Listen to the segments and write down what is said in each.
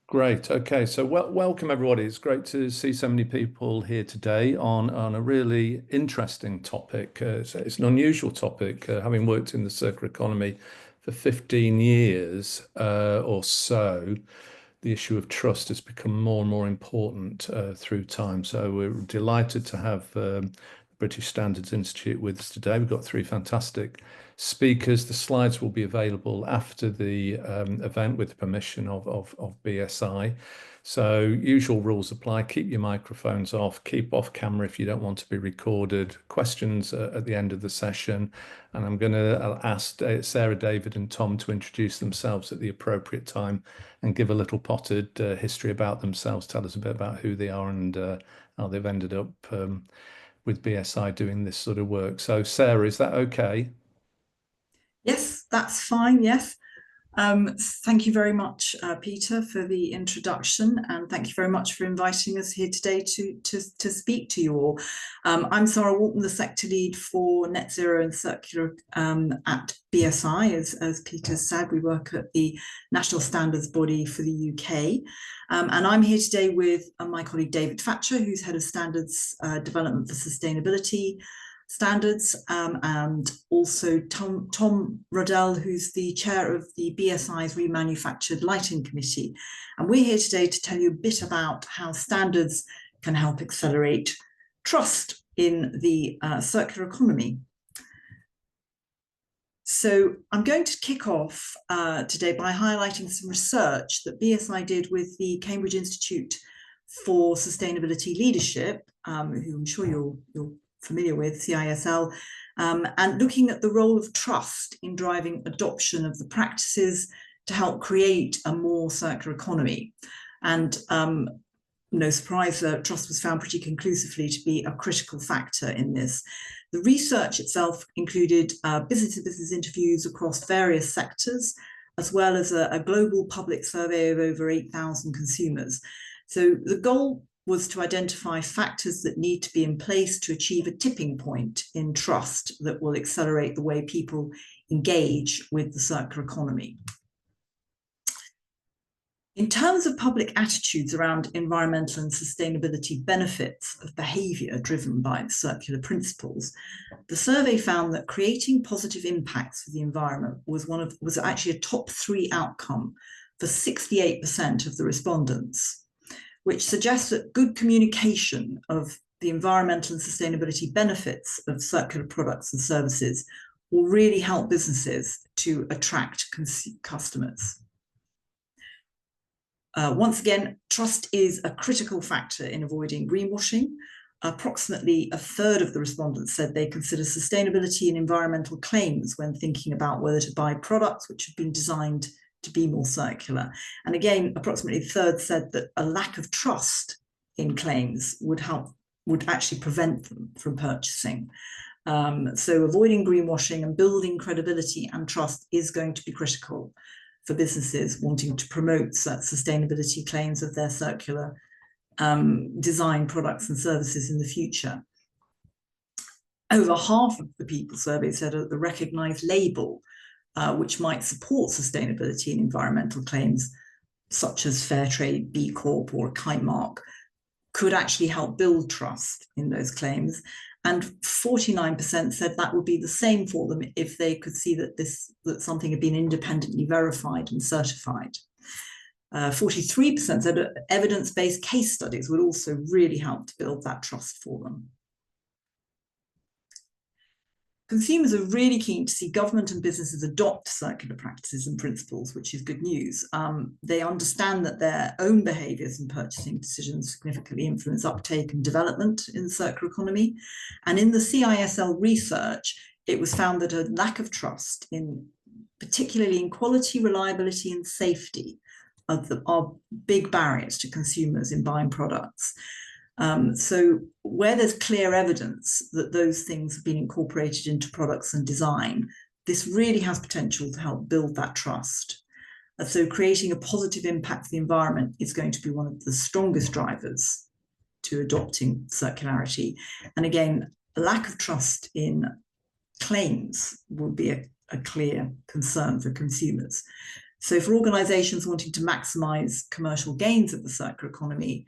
Great. Okay, so welcome everybody. It's great to see so many people here today on a really interesting topic. It's an unusual topic, having worked in the circular economy for 15 years or so. The issue of trust has become more and more important through time. So we're delighted to have the British Standards Institute with us today. We've got three fantastic speakers. The slides will be available after the event with the permission of BSI. So usual rules apply. Keep your microphones off, keep off camera if you don't want to be recorded. Questions at the end of the session. And I'm going to ask Sarah, David and Tom to introduce themselves at the appropriate time and give a little potted history about themselves, tell us a bit about who they are and how they've ended up with BSI doing this sort of work. So Sarah, is that okay? Yes, that's fine. Yes. Thank you very much, Peter, for the introduction, and thank you very much for inviting us here today to speak to you all. I'm Sarah Walton, the sector lead for Net Zero and Circular at BSI. As Peter said, we work at the national standards body for the UK. And I'm here today with my colleague David Thatcher, who's head of standards development for sustainability standards, and also Tom Rodell, who's the chair of the BSI's Remanufactured Lighting Committee. And we're here today to tell you a bit about how standards can help accelerate trust in the circular economy. So I'm going to kick off today by highlighting some research that BSI did with the Cambridge Institute for Sustainability Leadership, who I'm sure you're familiar with, CISL, and looking at the role of trust in driving adoption of the practices to help create a more circular economy. And no surprise, trust was found pretty conclusively to be a critical factor in this. The research itself included business-to-business interviews across various sectors, as well as a global public survey of over 8,000 consumers. So the goal was to identify factors that need to be in place to achieve a tipping point in trust that will accelerate the way people engage with the circular economy. In terms of public attitudes around environmental and sustainability benefits of behaviour driven by the circular principles, the survey found that creating positive impacts for the environment was actually a top 3 outcome for 68% of the respondents, which suggests that good communication of the environmental and sustainability benefits of circular products and services will really help businesses to attract customers. Once again, trust is a critical factor in avoiding greenwashing. Approximately a third of the respondents said they consider sustainability and environmental claims when thinking about whether to buy products which have been designed to be more circular. And again, approximately a third said that a lack of trust in claims would actually prevent them from purchasing. So avoiding greenwashing and building credibility and trust is going to be critical for businesses wanting to promote sustainability claims of their circular design products and services in the future. Over half of the people surveyed said that the recognised label which might support sustainability and environmental claims, such as Fairtrade, B Corp or a kite mark, could actually help build trust in those claims. And 49% said that would be the same for them if they could see that something had been independently verified and certified. 43% said that evidence-based case studies would also really help to build that trust for them. Consumers are really keen to see government and businesses adopt circular practices and principles, which is good news. They understand that their own behaviours and purchasing decisions significantly influence uptake and development in the circular economy. And in the CISL research, it was found that a lack of trust, particularly in quality, reliability and safety, are big barriers to consumers in buying products. So where there's clear evidence that those things have been incorporated into products and design, this really has potential to help build that trust. So creating a positive impact for the environment is going to be one of the strongest drivers to adopting circularity. And again, a lack of trust in claims will be a clear concern for consumers. So for organizations wanting to maximize commercial gains of the circular economy,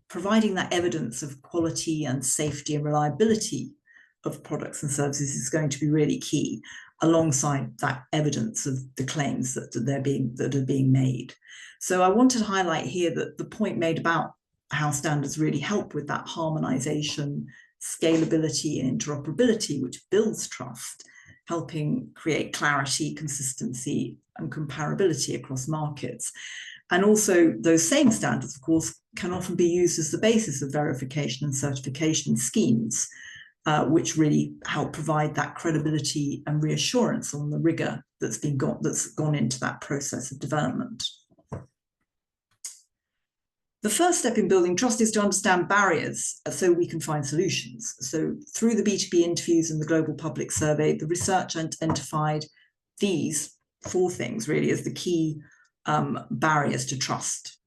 providing that evidence of quality and safety and reliability of products and services is going to be really key, alongside that evidence of the claims that are being made. So I wanted to highlight here that the point made about how standards really help with that harmonization, scalability, and interoperability, which builds trust, helping create clarity, consistency, and comparability across markets. And also those same standards, of course, can often be used as the basis of verification and certification schemes, which really help provide that credibility and reassurance on the rigor that's gone into that process of development. The first step in building trust is to understand barriers so we can find solutions. So through the B2B interviews and the Global Public Survey, the research identified these 4 things really as the key barriers to trust.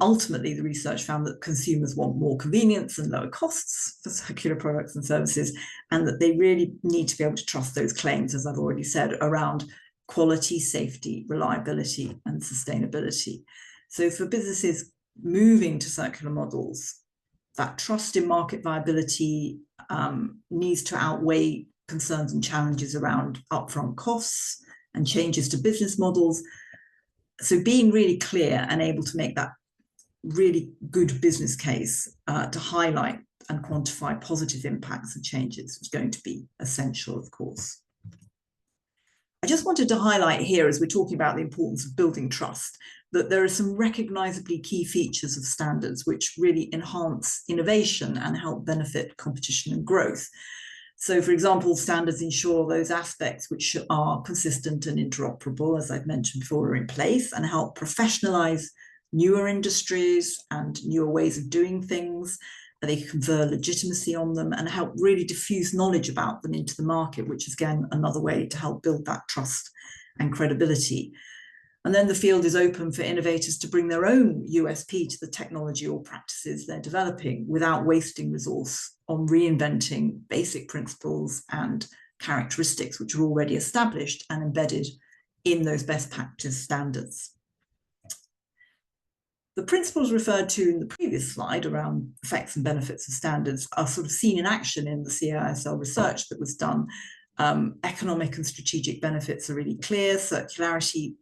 Ultimately, the research found that consumers want more convenience and lower costs for circular products and services, and that they really need to be able to trust those claims, as I've already said, around quality, safety, reliability, and sustainability. So for businesses moving to circular models, that trust in market viability needs to outweigh concerns and challenges around upfront costs and changes to business models. So being really clear and able to make that really good business case to highlight and quantify positive impacts of changes is going to be essential, of course. I just wanted to highlight here, as we're talking about the importance of building trust, that there are some recognizably key features of standards which really enhance innovation and help benefit competition and growth. So, for example, standards ensure those aspects which are consistent and interoperable, as I've mentioned before, are in place and help professionalize newer industries and newer ways of doing things. They confer legitimacy on them and help really diffuse knowledge about them into the market, which is, again, another way to help build that trust and credibility. And then the field is open for innovators to bring their own USP to the technology or practices they're developing without wasting resource on reinventing basic principles and characteristics which are already established and embedded in those best practice standards. The principles referred to in the previous slide around effects and benefits of standards are sort of seen in action in the CISL research that was done. Economic and strategic benefits are really clear. Circularity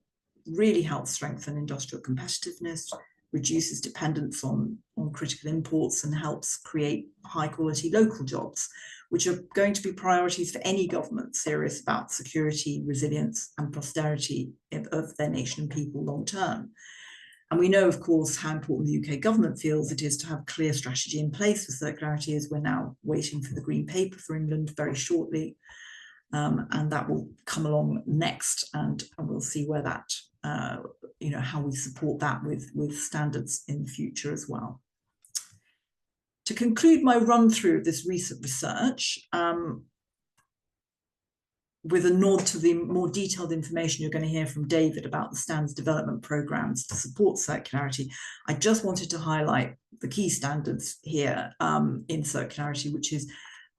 really helps strengthen industrial competitiveness, reduces dependence on critical imports, and helps create high quality local jobs, which are going to be priorities for any government serious about security, resilience, and prosperity of their nation and people long term. And we know, of course, how important the UK government feels it is to have a clear strategy in place for circularity, as we're now waiting for the Green Paper for England very shortly. And that will come along next, and we'll see where that, how we support that with standards in the future as well. To conclude my run through of this recent research, with a nod to the more detailed information you're going to hear from David about the standards development programs to support circularity, I just wanted to highlight the key standards here in circularity, which is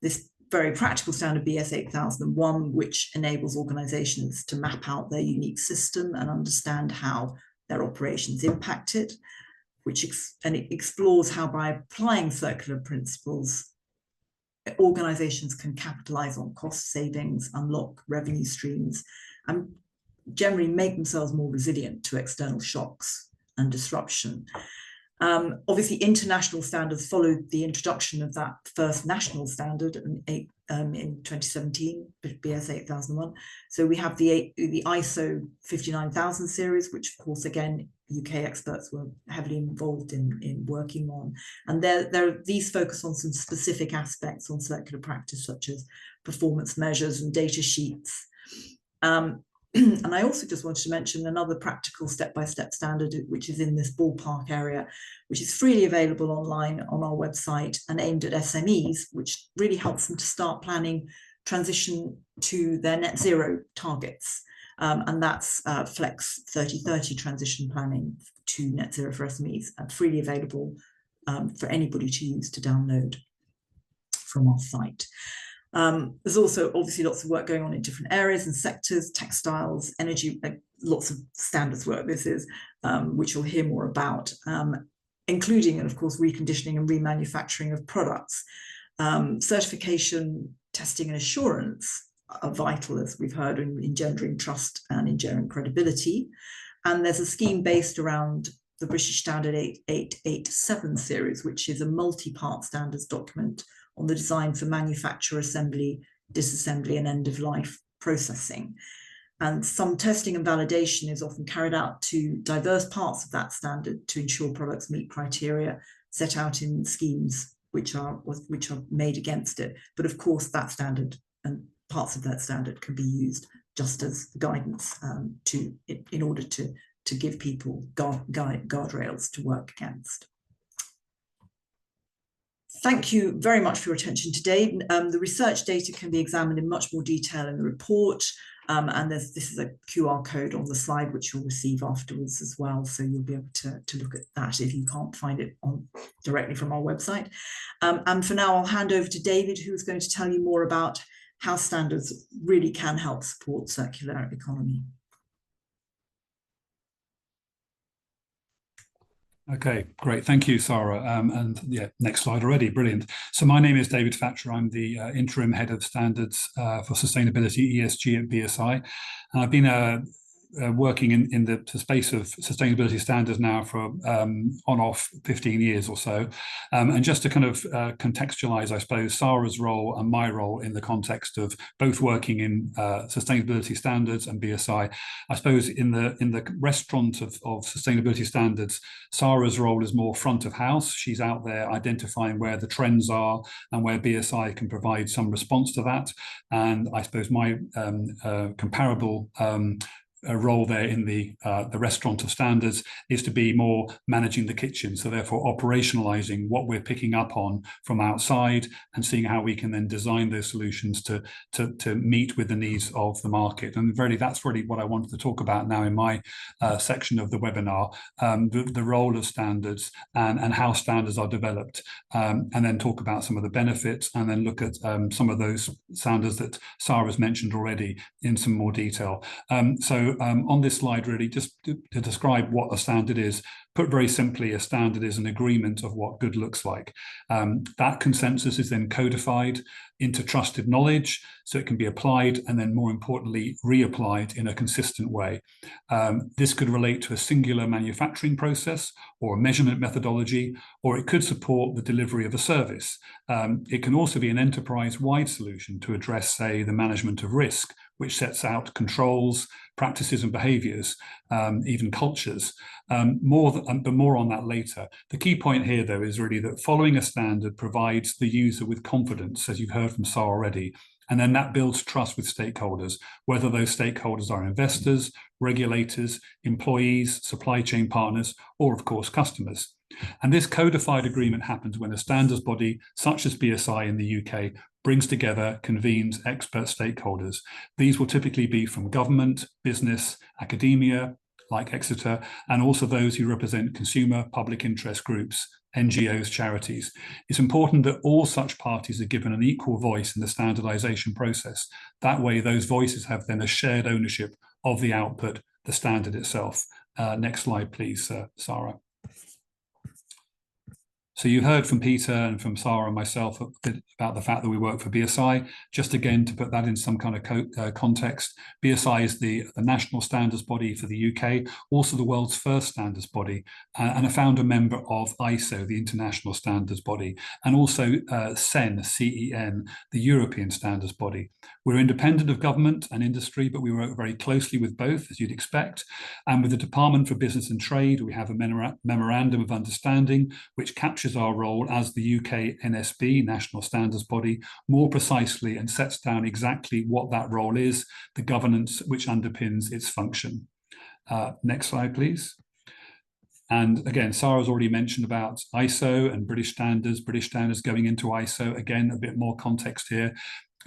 this very practical standard BS 8001, which enables organizations to map out their unique system and understand how their operations impact it, and it explores how by applying circular principles, organizations can capitalize on cost savings, unlock revenue streams, and generally make themselves more resilient to external shocks and disruption. Obviously, international standards followed the introduction of that first national standard in 2017, BS 8001. So we have the ISO 59000 series, which, of course, again, UK experts were heavily involved in working on. And these focus on some specific aspects on circular practice, such as performance measures and data sheets. And I also just wanted to mention another practical step-by-step standard, which is in this ballpark area, which is freely available online on our website and aimed at SMEs, which really helps them to start planning transition to their net zero targets. And that's Flex 3030 transition planning to net zero for SMEs, and freely available for anybody to use to download from our site. There's also obviously lots of work going on in different areas and sectors, textiles, energy, lots of standards work this is, which you'll hear more about, including, and of course, reconditioning and remanufacturing of products. Certification, testing and assurance are vital, as we've heard, in engendering trust and engendering credibility. And there's a scheme based around the British Standard 8887 series, which is a multi-part standards document on the design for manufacture, assembly, disassembly, and end-of-life processing. And some testing and validation is often carried out to diverse parts of that standard to ensure products meet criteria set out in schemes which are made against it. But of course, that standard and parts of that standard can be used just as guidance in order to give people guardrails to work against. Thank you very much for your attention today. The research data can be examined in much more detail in the report, and this is a QR code on the slide which you'll receive afterwards as well, so you'll be able to look at that if you can't find it directly from our website. And for now, I'll hand over to David, who's going to tell you more about how standards really can help support circular economy. Okay, great. Thank you, Sarah. And yeah, next slide already. Brilliant. So my name is David Thatcher. I'm the interim head of standards for sustainability ESG at BSI. And I've been working in the space of sustainability standards now for on-off 15 years or so. And just to kind of contextualize, I suppose, Sarah's role and my role in the context of both working in sustainability standards and BSI, I suppose in the restaurant of sustainability standards, Sarah's role is more front of house. She's out there identifying where the trends are and where BSI can provide some response to that. And I suppose my comparable a role there in the restaurant of standards is to be more managing the kitchen, so therefore operationalizing what we're picking up on from outside and seeing how we can then design those solutions to meet with the needs of the market. And really, that's really what I wanted to talk about now in my section of the webinar, the role of standards and how standards are developed, and then talk about some of the benefits, and then look at some of those standards that Sarah's mentioned already in some more detail. On this slide, really, just to describe what a standard is, put very simply, a standard is an agreement of what good looks like. That consensus is then codified into trusted knowledge, so it can be applied and then, more importantly, reapplied in a consistent way. This could relate to a singular manufacturing process or a measurement methodology, or it could support the delivery of a service. It can also be an enterprise-wide solution to address, say, the management of risk, which sets out controls, practices and behaviours, even cultures. But more on that later. The key point here, though, is really that following a standard provides the user with confidence, as you've heard from Sarah already, and then that builds trust with stakeholders, whether those stakeholders are investors, regulators, employees, supply chain partners, or of course, customers. And this codified agreement happens when a standards body, such as BSI in the UK, brings together, convenes expert stakeholders. These will typically be from government, business, academia, like Exeter, and also those who represent consumer public interest groups, NGOs, charities. It's important that all such parties are given an equal voice in the standardization process. That way, those voices have then a shared ownership of the output, the standard itself. Next slide, please, Sarah. So you heard from Peter and from Sarah and myself about the fact that we work for BSI. Just again, to put that in some kind of context, BSI is the national standards body for the UK, also the world's first standards body, and a founder member of ISO, the international standards body, and also CEN, C-E-N, the European standards body. We're independent of government and industry, but we work very closely with both, as you'd expect. And with the Department for Business and Trade, we have a memorandum of understanding, which captures our role as the UK NSB, National Standards Body, more precisely, and sets down exactly what that role is, the governance which underpins its function. Next slide, please. And again, Sarah's already mentioned about ISO and British standards going into ISO. Again, a bit more context here.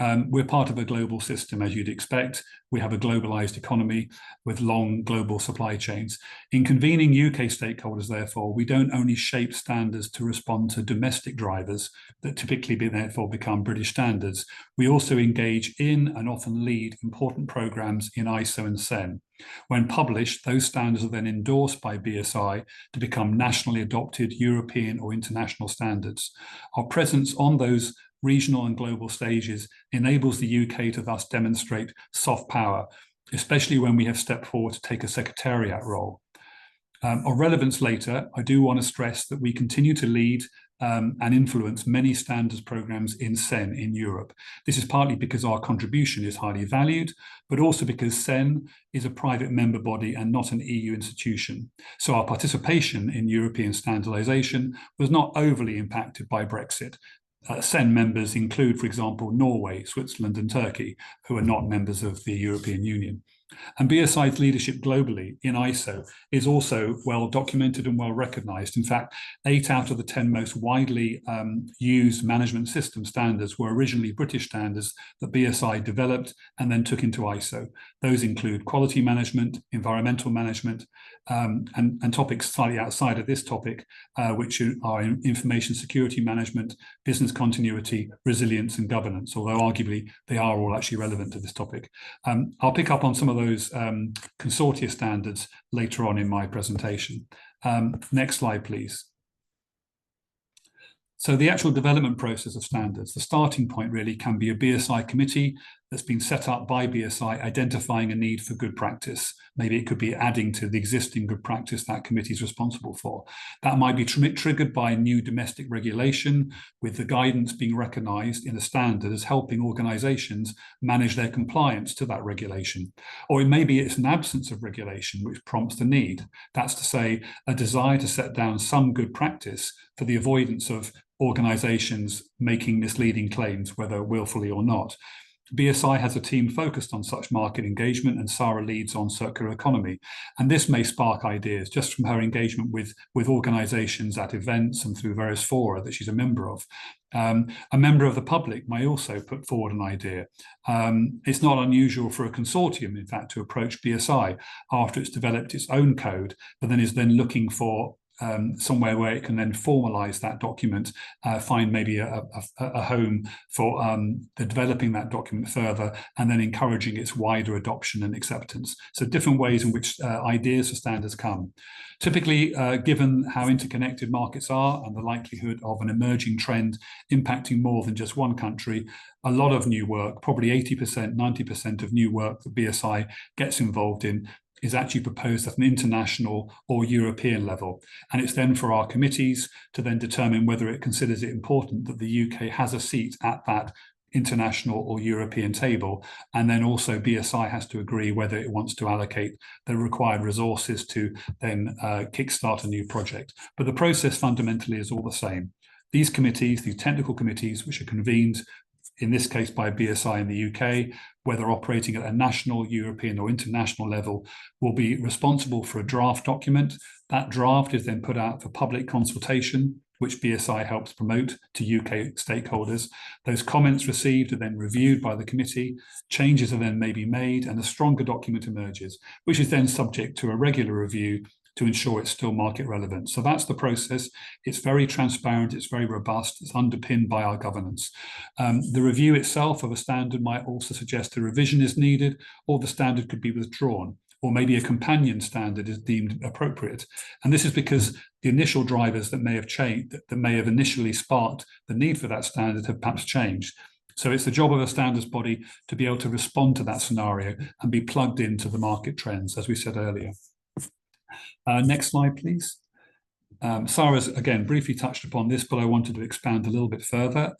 We're part of a global system, as you'd expect. We have a globalized economy with long global supply chains. In convening UK stakeholders, therefore, we don't only shape standards to respond to domestic drivers that typically therefore become British standards. We also engage in and often lead important programs in ISO and CEN. When published, those standards are then endorsed by BSI to become nationally adopted European or international standards. Our presence on those regional and global stages enables the UK to thus demonstrate soft power, especially when we have stepped forward to take a secretariat role. Of relevance later, I do want to stress that we continue to lead and influence many standards programs in CEN in Europe. This is partly because our contribution is highly valued, but also because CEN is a private member body and not an EU institution. So our participation in European standardization was not overly impacted by Brexit. CEN members include, for example, Norway, Switzerland, and Turkey, who are not members of the European Union. And BSI's leadership globally in ISO is also well documented and well recognized. In fact, 8 out of the 10 most widely used management system standards were originally British standards that BSI developed and then took into ISO. Those include quality management, environmental management, and topics slightly outside of this topic, which are information security management, business continuity, resilience, and governance, although arguably they are all actually relevant to this topic. I'll pick up on some of those consortia standards later on in my presentation. Next slide, please. So the actual development process of standards, the starting point really can be a BSI committee that's been set up by BSI identifying a need for good practice. Maybe it could be adding to the existing good practice that committee is responsible for. That might be triggered by new domestic regulation, with the guidance being recognised in a standard as helping organisations manage their compliance to that regulation. Or it may be it's an absence of regulation which prompts the need. That's to say, a desire to set down some good practice for the avoidance of organisations making misleading claims, whether willfully or not. BSI has a team focused on such market engagement, and Sarah leads on circular economy. And this may spark ideas just from her engagement with organisations at events and through various fora that she's a member of. A member of the public may also put forward an idea. It's not unusual for a consortium, in fact, to approach BSI after it's developed its own code, but then is then looking for somewhere where it can then formalize that document, find maybe a home for developing that document further, and then encouraging its wider adoption and acceptance. So different ways in which ideas for standards come. Typically, given how interconnected markets are and the likelihood of an emerging trend impacting more than just one country, a lot of new work, probably 80%, 90% of new work that BSI gets involved in is actually proposed at an international or European level. And it's then for our committees to then determine whether it considers it important that the UK has a seat at that international or European table. And then also BSI has to agree whether it wants to allocate the required resources to then kickstart a new project. But the process fundamentally is all the same. These committees, these technical committees, which are convened in this case by BSI in the UK, whether operating at a national, European or international level, will be responsible for a draft document. That draft is then put out for public consultation, which BSI helps promote to UK stakeholders. Those comments received are then reviewed by the committee, changes are then maybe made, and a stronger document emerges, which is then subject to a regular review to ensure it's still market relevant. So that's the process. It's very transparent, it's very robust, it's underpinned by our governance. The review itself of a standard might also suggest a revision is needed, or the standard could be withdrawn, or maybe a companion standard is deemed appropriate. And this is because the initial drivers that may have changed, that may have initially sparked the need for that standard have perhaps changed. So it's the job of a standards body to be able to respond to that scenario and be plugged into the market trends, as we said earlier. Next slide, please. Sarah's, again, briefly touched upon this, but I wanted to expand a little bit further.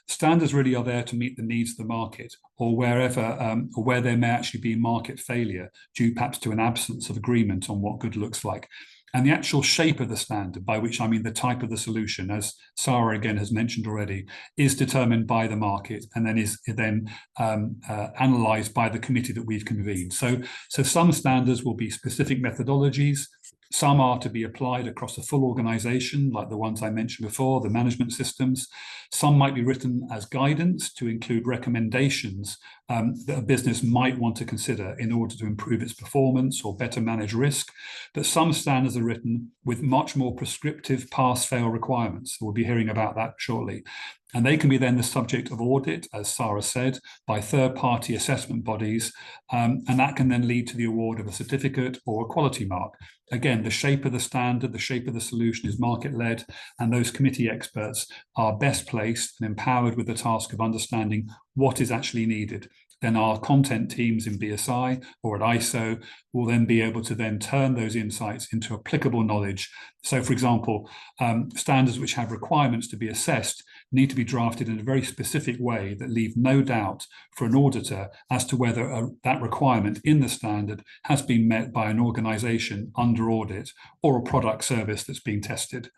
Standards really are there to meet the needs of the market, or wherever, or where there may actually be market failure, due perhaps to an absence of agreement on what good looks like. And the actual shape of the standard, by which I mean the type of the solution, as Sarah again has mentioned already, is determined by the market and then is then analysed by the committee that we've convened. So some standards will be specific methodologies. Some are to be applied across a full organisation, like the ones I mentioned before, the management systems. Some might be written as guidance to include recommendations that a business might want to consider in order to improve its performance or better manage risk. But some standards are written with much more prescriptive pass-fail requirements. We'll be hearing about that shortly. And they can be then the subject of audit, as Sarah said, by third-party assessment bodies, and that can then lead to the award of a certificate or a quality mark. Again, the shape of the standard, the shape of the solution is market-led, and those committee experts are best placed and empowered with the task of understanding what is actually needed. Then our content teams in BSI or at ISO will then be able to then turn those insights into applicable knowledge. So, for example, standards which have requirements to be assessed need to be drafted in a very specific way that leave no doubt for an auditor as to whether that requirement in the standard has been met by an organisation under audit or a product service that's being tested.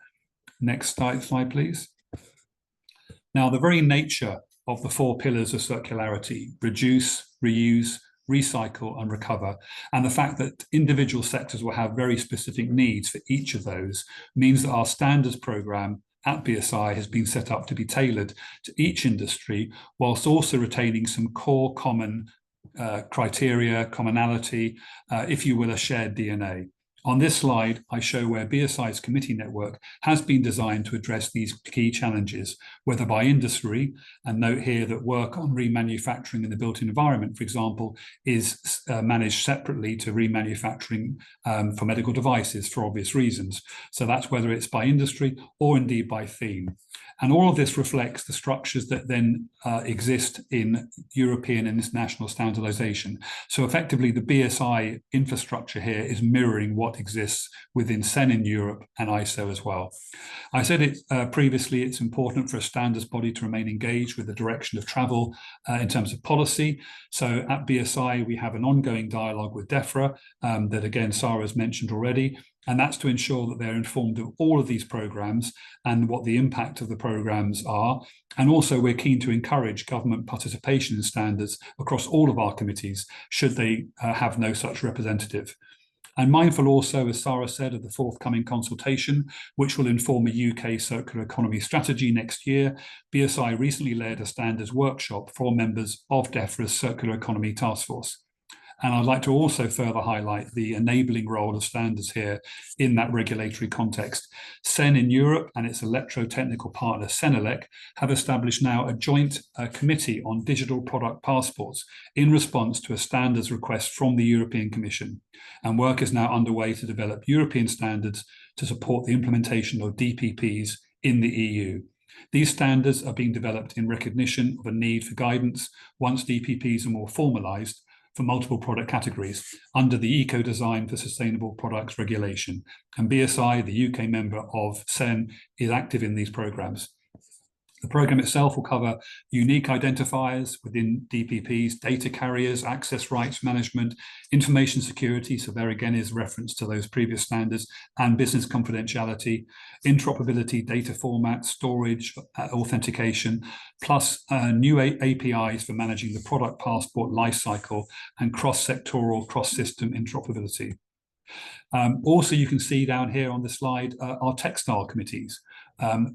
Next slide, please. Now, the very nature of the 4 pillars of circularity, reduce, reuse, recycle and recover, and the fact that individual sectors will have very specific needs for each of those means that our standards programme at BSI has been set up to be tailored to each industry, whilst also retaining some core common criteria, commonality, if you will, a shared DNA. On this slide, I show where BSI's committee network has been designed to address these key challenges, whether by industry, and note here that work on remanufacturing in the built environment, for example, is managed separately to remanufacturing for medical devices for obvious reasons. So that's whether it's by industry or indeed by theme. And all of this reflects the structures that then exist in European and international standardization. So effectively, the BSI infrastructure here is mirroring what exists within CEN in Europe and ISO as well. I said it previously, it's important for a standards body to remain engaged with the direction of travel in terms of policy. So at BSI, we have an ongoing dialogue with DEFRA that again, Sarah has mentioned already. And that's to ensure that they're informed of all of these programs and what the impact of the programs are. And also we're keen to encourage government participation in standards across all of our committees, should they have no such representative. I'm mindful also, as Sarah said, of the forthcoming consultation, which will inform a UK circular economy strategy next year. BSI recently led a standards workshop for members of DEFRA's Circular Economy Task Force. And I'd like to also further highlight the enabling role of standards here in that regulatory context. CEN in Europe and its electrotechnical partner CENELEC have established now a joint committee on digital product passports in response to a standards request from the European Commission. And work is now underway to develop European standards to support the implementation of DPPs in the EU. These standards are being developed in recognition of a need for guidance once DPPs are more formalised for multiple product categories under the Eco-Design for Sustainable Products regulation. And BSI, the UK member of CEN, is active in these programmes. The programme itself will cover unique identifiers within DPPs, data carriers, access rights management, information security, so there again is reference to those previous standards, and business confidentiality, interoperability, data format, storage, authentication, plus new APIs for managing the product passport lifecycle and cross-sectoral, cross-system interoperability. Also, you can see down here on the slide our textile committees,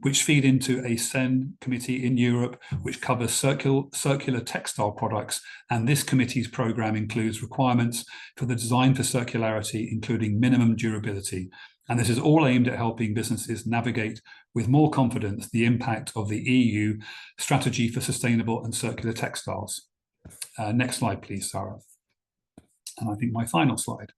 which feed into a CEN committee in Europe, which covers circular textile products. And this committee's programme includes requirements for the design for circularity, including minimum durability. And this is all aimed at helping businesses navigate with more confidence the impact of the EU strategy for sustainable and circular textiles. Next slide, please, Sarah. And I think my final slide.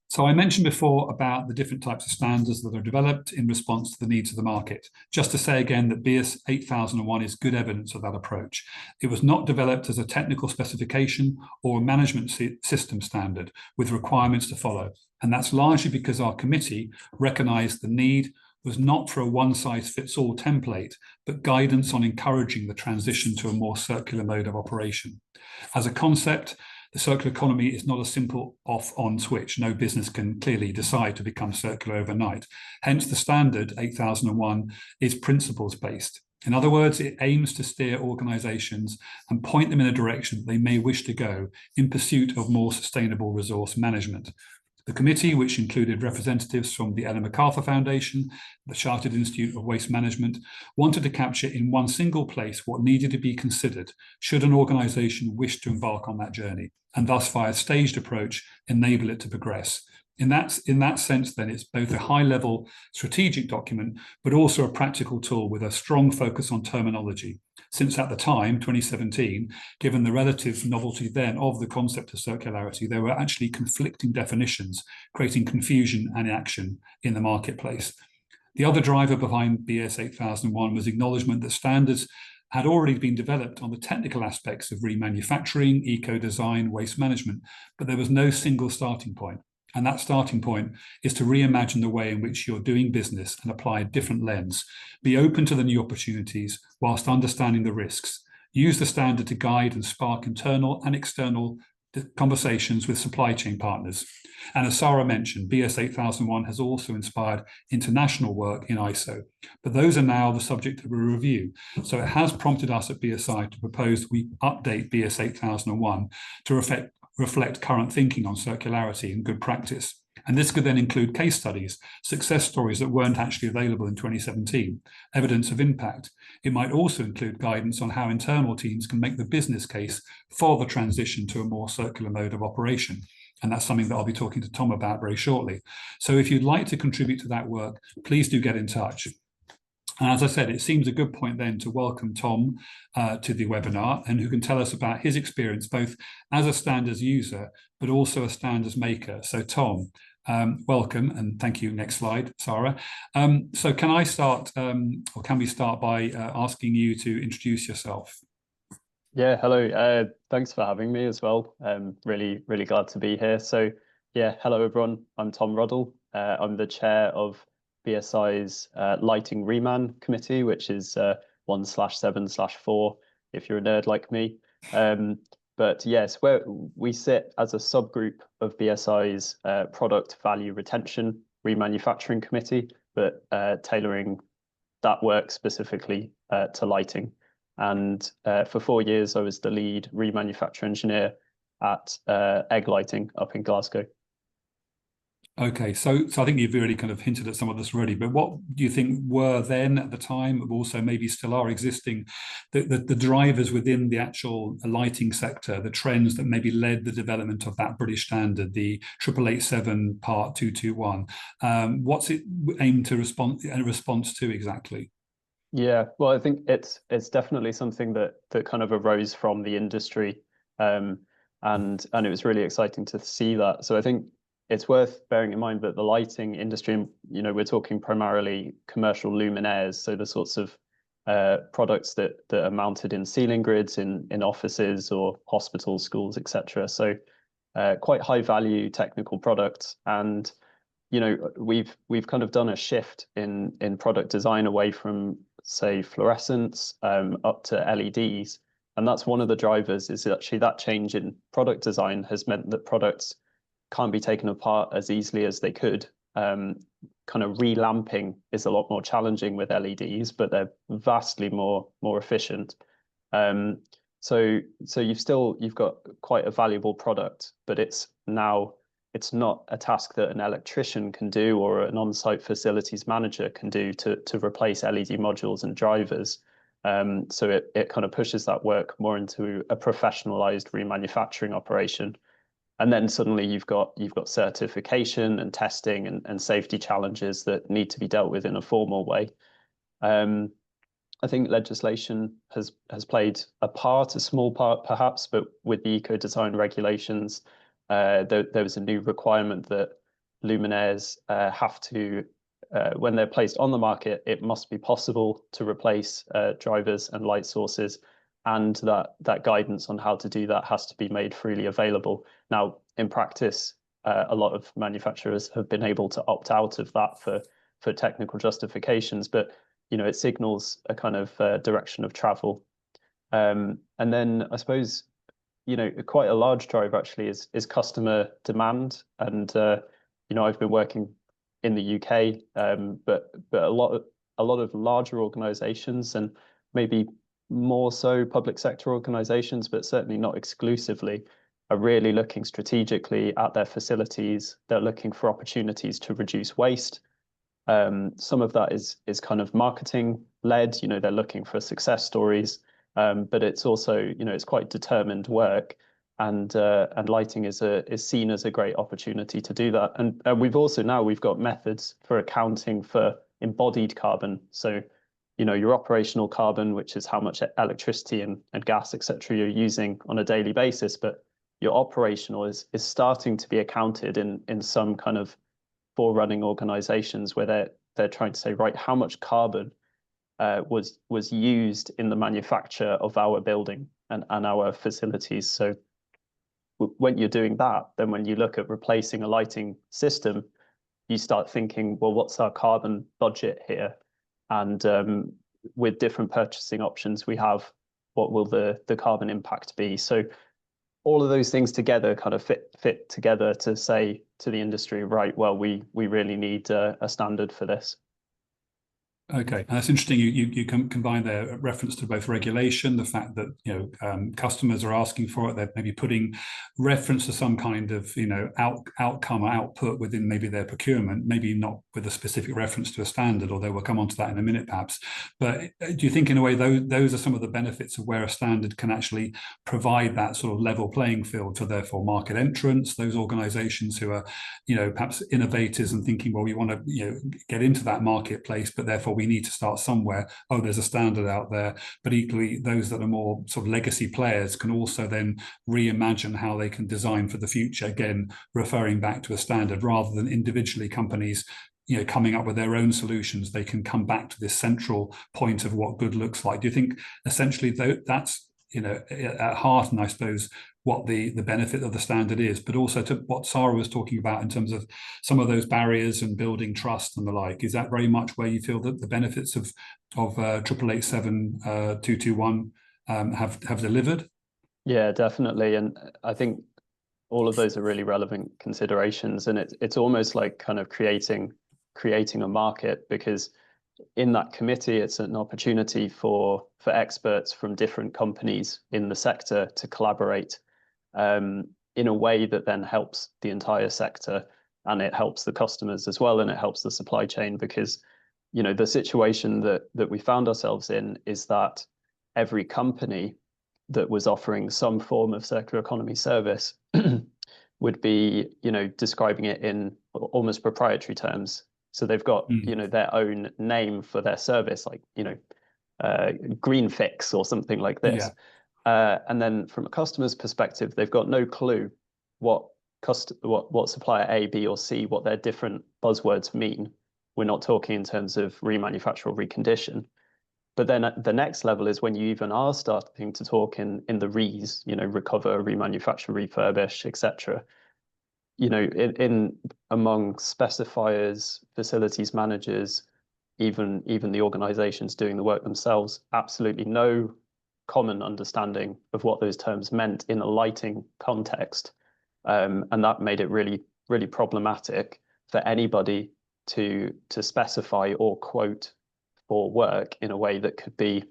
So I mentioned before about the different types of standards that are developed in response to the needs of the market. Just to say again that BS 8001 is good evidence of that approach. It was not developed as a technical specification or a management system standard with requirements to follow. And that's largely because our committee recognised the need was not for a one-size-fits-all template, but guidance on encouraging the transition to a more circular mode of operation. As a concept, The circular economy is not a simple off-on switch. No business can clearly decide to become circular overnight. Hence, the standard 8001 is principles-based. In other words, it aims to steer organisations and point them in a direction they may wish to go in pursuit of more sustainable resource management. The committee, which included representatives from the Ellen MacArthur Foundation, the Chartered Institute of Waste Management, wanted to capture in one single place what needed to be considered should an organisation wish to embark on that journey, and thus via a staged approach enable it to progress. In that sense, then, it's both a high-level strategic document, but also a practical tool with a strong focus on terminology. Since at the time, 2017, given the relative novelty then of the concept of circularity, there were actually conflicting definitions, creating confusion and inaction in the marketplace. The other driver behind BS 8001 was acknowledgement that standards had already been developed on the technical aspects of remanufacturing, eco-design, waste management, but there was no single starting point. And that starting point is to reimagine the way in which you're doing business and apply a different lens. Be open to the new opportunities whilst understanding the risks. Use the standard to guide and spark internal and external conversations with supply chain partners. And as Sarah mentioned, BS 8001 has also inspired international work in ISO, but those are now the subject of a review. So it has prompted us at BSI to propose we update BS 8001 to reflect current thinking on circularity and good practice. And this could then include case studies, success stories that weren't actually available in 2017, evidence of impact. It might also include guidance on how internal teams can make the business case for the transition to a more circular mode of operation. And that's something that I'll be talking to Tom about very shortly. So if you'd like to contribute to that work, please do get in touch. And as I said, it seems a good point then to welcome Tom to the webinar, and who can tell us about his experience both as a standards user, but also a standards maker. So Tom, welcome, and thank you. Next slide, Sarah. So can I start, or can we start by asking you to introduce yourself? Yeah, hello. Thanks for having me as well. Really glad to be here. So yeah, hello everyone. I'm Tom Ruddle. I'm the chair of BSI's Lighting Reman Committee, which is 1/7/4, if you're a nerd like me. But yes, where we sit as a subgroup of BSI's Product Value Retention Remanufacturing Committee, but tailoring that work specifically to lighting. And for 4 years, I was the lead remanufacture engineer at Egg Lighting up in Glasgow. Okay, so I think you've already kind of hinted at some of this already, but what do you think were then at the time, but also maybe still are existing, the drivers within the actual lighting sector, the trends that maybe led the development of that British standard, the 8887 Part 221? What's it aimed to respond in response to exactly? Yeah, well, I think it's definitely something that kind of arose from the industry, and it was really exciting to see that. So I think it's worth bearing in mind that the lighting industry, you know, we're talking primarily commercial luminaires, so the sorts of products that are mounted in ceiling grids in offices or hospitals, schools, etc. So quite high value technical products. And you know, we've kind of done a shift in product design away from, say, fluorescence up to LEDs. And that's one of the drivers, is actually that change in product design has meant that products can't be taken apart as easily as they could. Kind of relamping is a lot more challenging with LEDs, but they're vastly more efficient. So you've got quite a valuable product, but it's not a task that an electrician can do or an on-site facilities manager can do to replace LED modules and drivers. So it kind of pushes that work more into a professionalized remanufacturing operation. And then suddenly you've got certification and testing and safety challenges that need to be dealt with in a formal way. I think legislation has played a small part perhaps, but with the eco-design regulations, there was a new requirement that luminaires have to, when they're placed on the market, it must be possible to replace drivers and light sources, and that guidance on how to do that has to be made freely available. Now, in practice, a lot of manufacturers have been able to opt out of that for technical justifications, but you know, it signals a kind of direction of travel. And then I suppose quite a large driver actually is customer demand. And I've been working in the UK, but a lot of larger organizations, and maybe more so public sector organizations, but certainly not exclusively, are really looking strategically at their facilities. They're looking for opportunities to reduce waste. Some of that is kind of marketing led. They're looking for success stories, but it's also it's quite determined work, and lighting is seen as a great opportunity to do that. And we've got methods for accounting for embodied carbon. So your operational carbon, which is how much electricity and gas, etc., you're using on a daily basis, but your operational is starting to be accounted in some kind of forerunning organizations where they're trying to say, right, how much carbon was used in the manufacture of our building and our facilities. So when you're doing that, then when you look at replacing a lighting system, you start thinking, well, what's our carbon budget here? And with different purchasing options we have, what will the carbon impact be? So all of those things together kind of fit together to say to the industry, right, well, we really need a standard for this. Okay, and that's interesting. You combine their reference to both regulation, the fact that customers are asking for it. They're maybe putting reference to some kind of outcome or output within maybe their procurement, maybe not with a specific reference to a standard. Although we'll come on to that in a minute, perhaps. But do you think, in a way, those are some of the benefits of where a standard can actually provide that sort of level playing field for therefore market entrants, those organisations who are perhaps innovators and thinking, well, we want to get into that marketplace, but therefore we need to start somewhere. Oh, there's a standard out there. But equally, those that are more sort of legacy players can also then reimagine how they can design for the future, again, referring back to a standard rather than individually companies coming up with their own solutions. They can come back to this central point of what good looks like. Do you think essentially that's at heart, and I suppose what the benefit of the standard is, but also to what Sarah was talking about in terms of some of those barriers and building trust and the like? Is that very much where you feel that the benefits of 888-221 have delivered? Yeah, definitely. And I think all of those are really relevant considerations, and it's almost like kind of creating a market, because in that committee, it's an opportunity for experts from different companies in the sector to collaborate in a way that then helps the entire sector, and it helps the customers as well, and it helps the supply chain. Because the situation that we found ourselves in is that every company that was offering some form of circular economy service would be describing it in almost proprietary terms. So they've got their own name for their service, like Green Fix or something like this. Yeah. And then from a customer's perspective, they've got no clue what supplier A, B, or C, what their different buzzwords mean. We're not talking in terms of remanufacture or recondition. But then at the next level is when you even are starting to talk in the re's, recover, remanufacture, refurbish, etc. In among specifiers, facilities managers, even the organizations doing the work themselves, absolutely no common understanding of what those terms meant in a lighting context. And that made it really, really problematic for anybody to specify or quote for work in a way that could be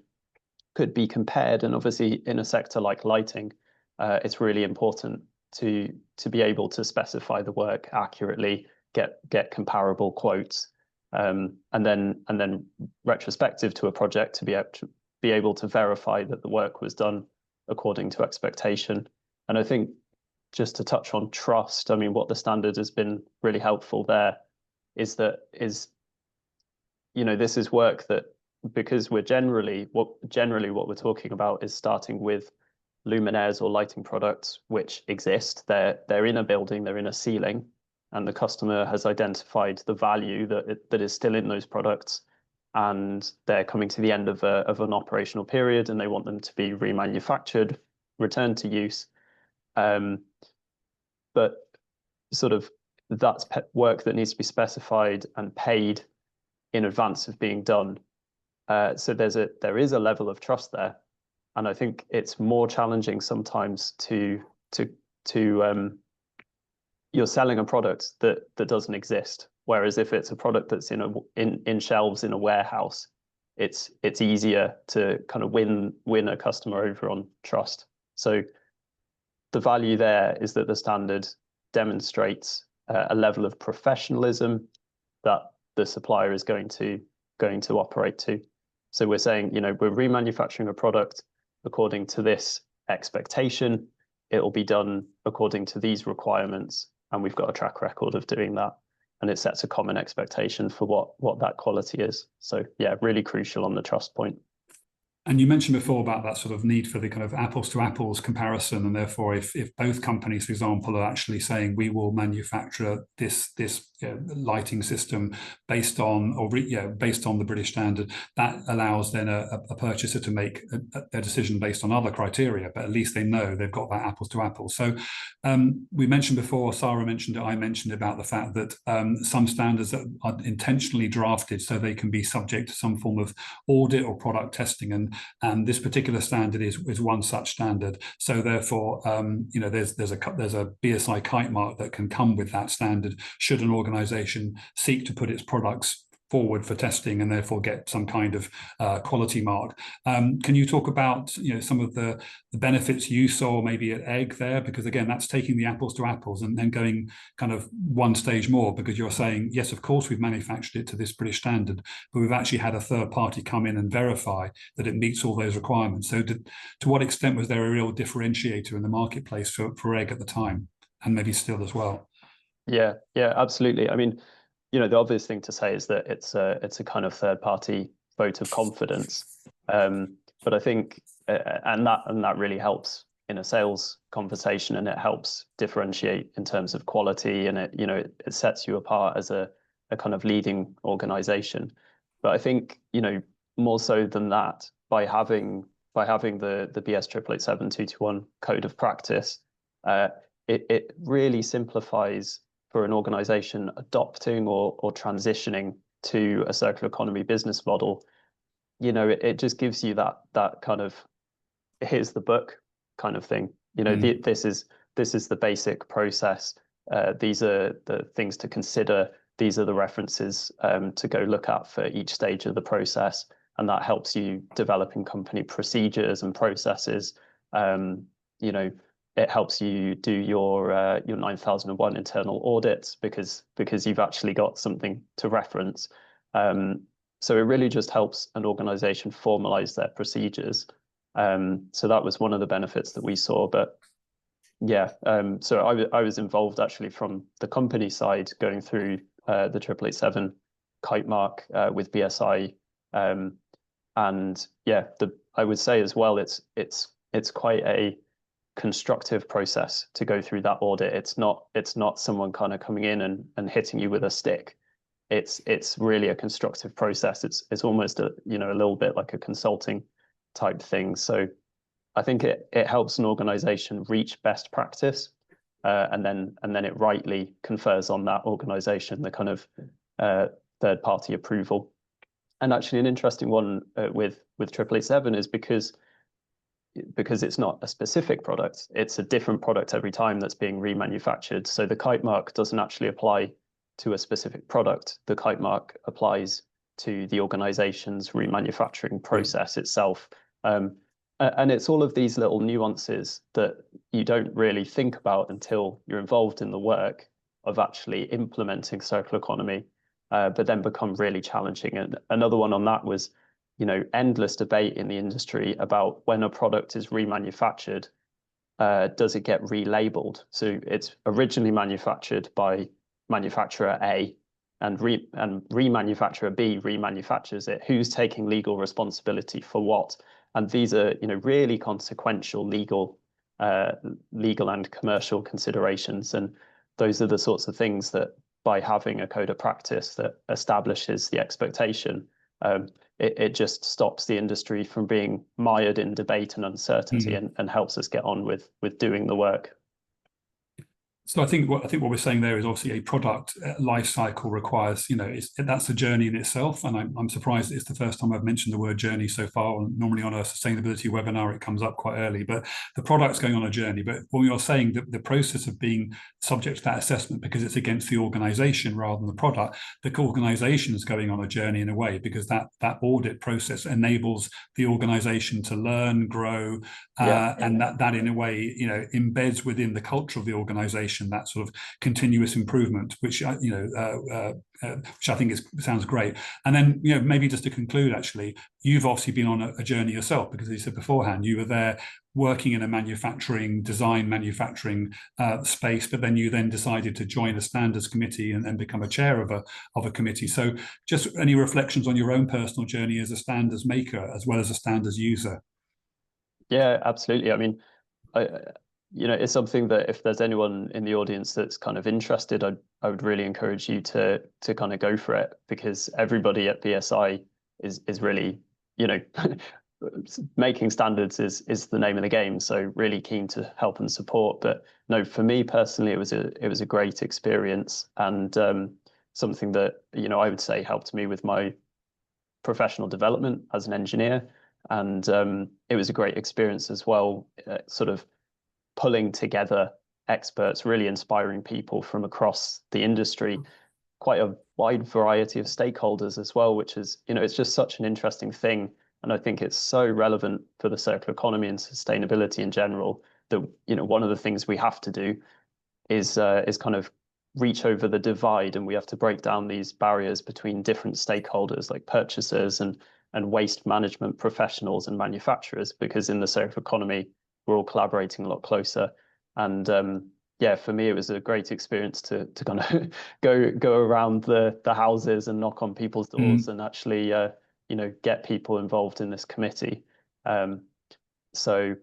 compared. And obviously in a sector like lighting, it's really important to be able to specify the work accurately, get comparable quotes, and then retrospective to a project to be able to verify that the work was done according to expectation. And I think just to touch on trust, I mean, what the standard has been really helpful there is this is work that, because we're generally what we're talking about is starting with luminaires or lighting products which exist. They're in a building, they're in a ceiling, and the customer has identified the value that is still in those products, and they're coming to the end of an operational period, and they want them to be remanufactured, returned to use. But sort of that's work that needs to be specified and paid in advance of being done. So there is a level of trust there. And I think it's more challenging sometimes to you're selling a product that doesn't exist. Whereas if it's a product that's in shelves in a warehouse, it's easier to kind of win a customer over on trust. So the value there is that the standard demonstrates a level of professionalism that the supplier is going to operate to. So we're saying, we're remanufacturing a product according to this expectation. It will be done according to these requirements, and we've got a track record of doing that. And it sets a common expectation for what that quality is. So yeah, really crucial on the trust point. And you mentioned before about that sort of need for the kind of apples to apples comparison, and therefore, if both companies, for example, are actually saying we will manufacture this lighting system based on the British standard, that allows then a purchaser to make their decision based on other criteria, but at least they know they've got that apples to apples. So we mentioned before, Sarah mentioned it, I mentioned about the fact that some standards are intentionally drafted so they can be subject to some form of audit or product testing, and this particular standard is one such standard. So therefore, there's a BSI kite mark that can come with that standard should an organization seek to put its products forward for testing and therefore get some kind of quality mark. Can you talk about some of the benefits you saw maybe at Egg there? Because again, that's taking the apples to apples and then going kind of one stage more, because you're saying, yes, of course, we've manufactured it to this British standard, but we've actually had a third party come in and verify that it meets all those requirements. So to what extent was there a real differentiator in the marketplace for Egg at the time, and maybe still as well? Yeah, absolutely. I mean, the obvious thing to say is that it's a kind of third party vote of confidence. But I think, and that really helps in a sales conversation, and it helps differentiate in terms of quality, and it sets you apart as a kind of leading organization. But I think, more so than that, by having the BS 888-221 code of practice, it really simplifies for an organization adopting or transitioning to a circular economy business model. It just gives you that kind of, here's the book kind of thing. This is the basic process. These are the things to consider. These are the references to go look at for each stage of the process, and that helps you develop in company procedures and processes. It helps you do your 9001 internal audits because you've actually got something to reference. So it really just helps an organization formalize their procedures. So that was one of the benefits that we saw. But yeah, so I was involved actually from the company side going through the 888-7 kite mark with BSI. And yeah, I would say as well, it's quite a constructive process to go through that audit. It's not someone kind of coming in and hitting you with a stick. It's really a constructive process. It's almost a little bit like a consulting type thing. So I think it helps an organization reach best practice, and then it rightly confers on that organization the kind of third party approval. And actually an interesting one with 888-7 is because it's not a specific product, it's a different product every time that's being remanufactured. So the kite mark doesn't actually apply to a specific product. The kite mark applies to the organization's remanufacturing process itself. And it's all of these little nuances that you don't really think about until you're involved in the work of actually implementing circular economy, but then become really challenging. And another one on that was, endless debate in the industry about when a product is remanufactured, does it get relabeled? So it's originally manufactured by manufacturer A, and remanufacturer B remanufactures it. Who's taking legal responsibility for what? And these are, really consequential legal and commercial considerations. And those are the sorts of things that by having a code of practice that establishes the expectation, it just stops the industry from being mired in debate and uncertainty, and helps us get on with doing the work. So I think what we're saying there is obviously a product life cycle requires, that's a journey in itself. And I'm surprised it's the first time I've mentioned the word journey so far. Normally on a sustainability webinar, it comes up quite early, but the product's going on a journey. But when you're saying that the process of being subject to that assessment, because it's against the organization rather than the product, the organization is going on a journey in a way, because that audit process enables the organization to learn, grow, and that in a way, embeds within the culture of the organization that sort of continuous improvement, which I think sounds great. And then, maybe just to conclude, actually, you've obviously been on a journey yourself, because as you said beforehand, you were there working in a manufacturing space, but then you decided to join a standards committee and then become a chair of a committee. So just any reflections on your own personal journey as a standards maker as well as a standards user? Yeah, absolutely. I mean, it's something that if there's anyone in the audience that's kind of interested, I would really encourage you to kind of go for it, because everybody at BSI is really, making standards is the name of the game. So really keen to help and support. But no, for me personally, it was a great experience, and something that, I would say helped me with my professional development as an engineer. And it was a great experience as well, sort of pulling together experts, really inspiring people from across the industry, quite a wide variety of stakeholders as well, which is, it's just such an interesting thing. And I think it's so relevant for the circular economy and sustainability in general that, one of the things we have to do is kind of reach over the divide, and we have to break down these barriers between different stakeholders like purchasers and waste management professionals and manufacturers, because in the circular economy, we're all collaborating a lot closer. And for me, it was a great experience to kind of go around the houses and knock on people's doors and actually, get people involved in this committee. So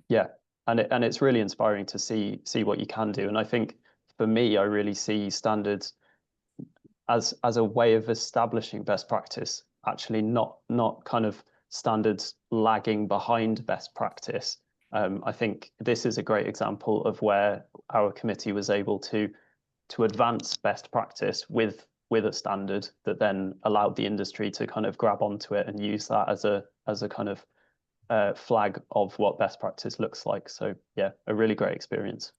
yeah, and it's really inspiring to see what you can do. And I think for me, I really see standards as a way of establishing best practice, actually not kind of standards lagging behind best practice. I think this is a great example of where our committee was able to advance best practice with a standard that then allowed the industry to kind of grab onto it and use that as a kind of flag of what best practice looks like. So yeah, a really great experience.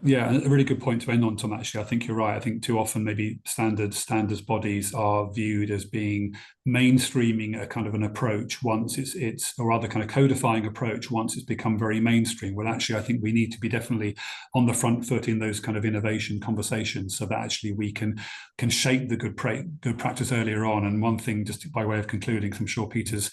Yeah, a really good point to end on, Tom. Actually, I think you're right. I think too often maybe standards bodies are viewed as being mainstreaming a kind of an approach once it's or rather kind of codifying approach once it's become very mainstream. Well, actually, I think we need to be definitely on the front foot in those kind of innovation conversations, so that actually we can shape the good practice earlier on. And one thing, just by way of concluding, because I'm sure Peter's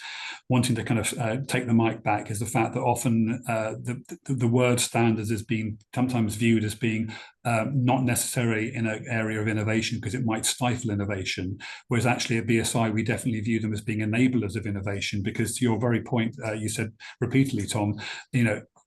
wanting to kind of take the mic back, is the fact that often the word standards is being sometimes viewed as being not necessarily in an area of innovation because it might stifle innovation, whereas actually at BSI we definitely view them as being enablers of innovation, because to your very point, you said repeatedly, Tom,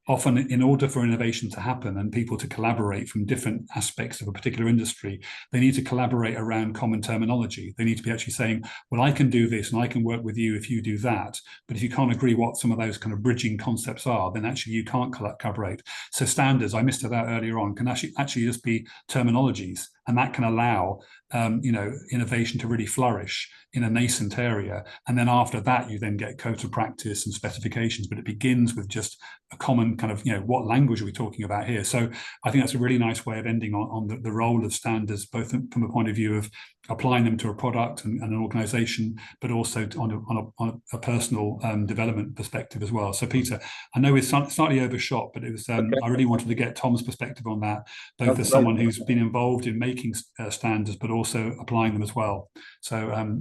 often in order for innovation to happen and people to collaborate from different aspects of a particular industry, they need to collaborate around common terminology. They need to be actually saying, well, I can do this and I can work with you if you do that. But if you can't agree what some of those kind of bridging concepts are, then actually you can't collaborate. So standards, I missed that earlier on, can actually just be terminologies. And that can allow innovation to really flourish in a nascent area. And then after that, you then get code of practice and specifications, but it begins with just a common kind of, what language are we talking about here? So I think that's a really nice way of ending on the role of standards, both from a point of view of applying them to a product and an organization, but also on a personal development perspective as well. So Peter, I know it's slightly overshot, but it was I really wanted to get Tom's perspective on that, both as someone who's been involved in making standards, but also applying them as well. So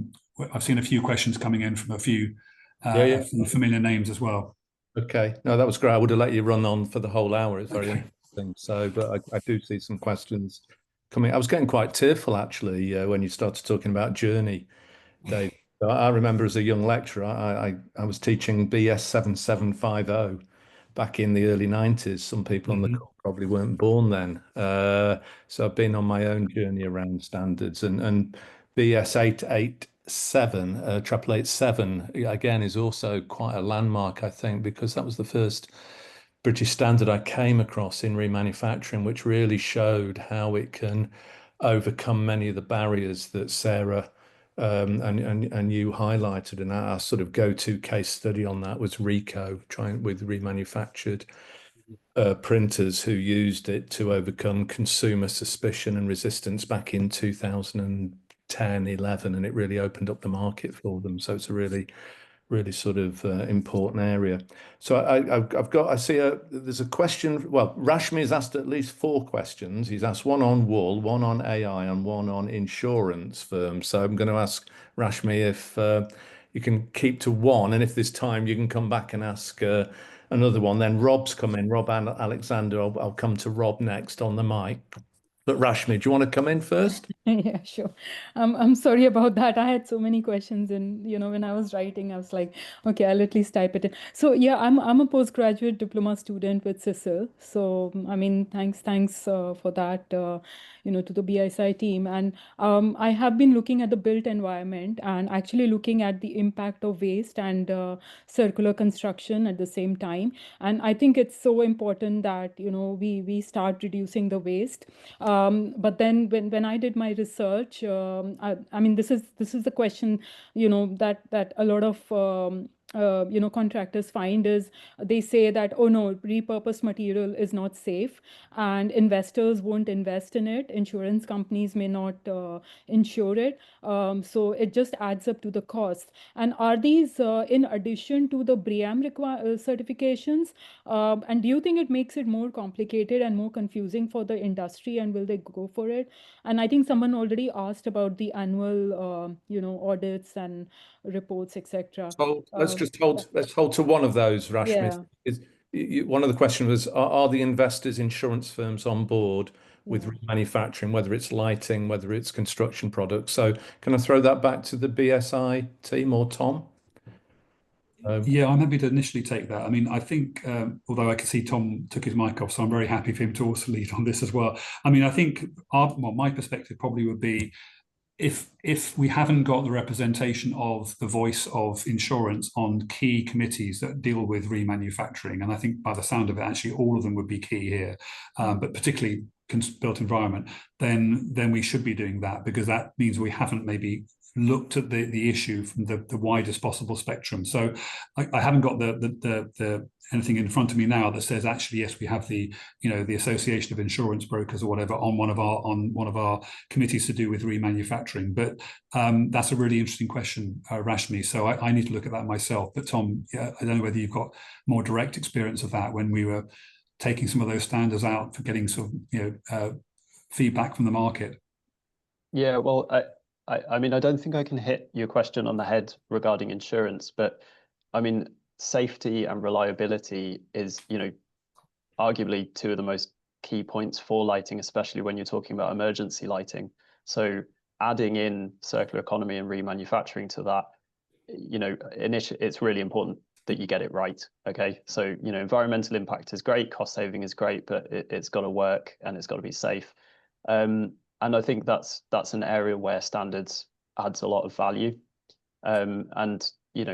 I've seen a few questions coming in from a few from familiar names as well. Okay, no, that was great. I would have let you run on for the whole hour. It's very interesting. So, but I do see some questions coming. I was getting quite tearful actually when you started talking about journey, Dave. I remember as a young lecturer, I was teaching BS 7750 back in the early 90s. Some people on the call probably weren't born then. So I've been on my own journey around standards, and BS 887, 887 again is also quite a landmark, I think, because that was the first British standard I came across in remanufacturing, which really showed how it can overcome many of the barriers that Sarah and you highlighted. And our sort of go-to case study on that was Ricoh, trying with remanufactured printers who used it to overcome consumer suspicion and resistance back in 2010, 11, and it really opened up the market for them. So it's a really sort of important area. So I see there's a question. Well, Rashmi has asked at least 4 questions. He's asked one on wool, one on AI, and one on insurance firms. So I'm going to ask Rashmi if you can keep to one, and if there's time, you can come back and ask another one. Then Rob's come in. Rob and Alexander. I'll come to Rob next on the mic. But Rashmi, do you want to come in first? Yeah, sure. I'm sorry about that. I had so many questions, and when I was writing, I was like, okay, I'll at least type it in. So yeah, I'm a postgraduate diploma student with CISL. So I mean, thanks for that, to the BSI team. And I have been looking at the built environment and actually looking at the impact of waste and circular construction at the same time. And I think it's so important that we start reducing the waste. But then when I did my research, I mean, this is the question, that a lot of contractors find is they say that, oh no, repurposed material is not safe and investors won't invest in it. Insurance companies may not insure it. So it just adds up to the cost. And are these in addition to the BREEAM certifications? And do you think it makes it more complicated and more confusing for the industry, and will they go for it? And I think someone already asked about the annual, audits and reports, etc. So let's hold to one of those, Rashmi. Yeah. One of the questions was, are the investors insurance firms on board with Yeah. remanufacturing, whether it's lighting, whether it's construction products? So can I throw that back to the BSI team or Tom? Yeah, I'm happy to initially take that. I mean, I think, although I can see Tom took his mic off, so I'm very happy for him to also lead on this as well. I mean, I think my perspective probably would be, if we haven't got the representation of the voice of insurance on key committees that deal with remanufacturing, and I think by the sound of it, actually all of them would be key here, but particularly built environment, then we should be doing that, because that means we haven't maybe looked at the issue from the widest possible spectrum. So I haven't got the anything in front of me now that says actually yes, we have the Association of Insurance Brokers or whatever on one of our committees to do with remanufacturing. But that's a really interesting question, Rashmi. So I need to look at that myself. But Tom, I don't know whether you've got more direct experience of that when we were taking some of those standards out for getting sort of feedback from the market. Yeah, well, I mean, I don't think I can hit your question on the head regarding insurance, but I mean, safety and reliability is, arguably 2 of the most key points for lighting, especially when you're talking about emergency lighting. So adding in circular economy and remanufacturing to that, it's really important that you get it right. Okay, so environmental impact is great, cost saving is great, but it's got to work and it's got to be safe. And I think that's an area where standards adds a lot of value. And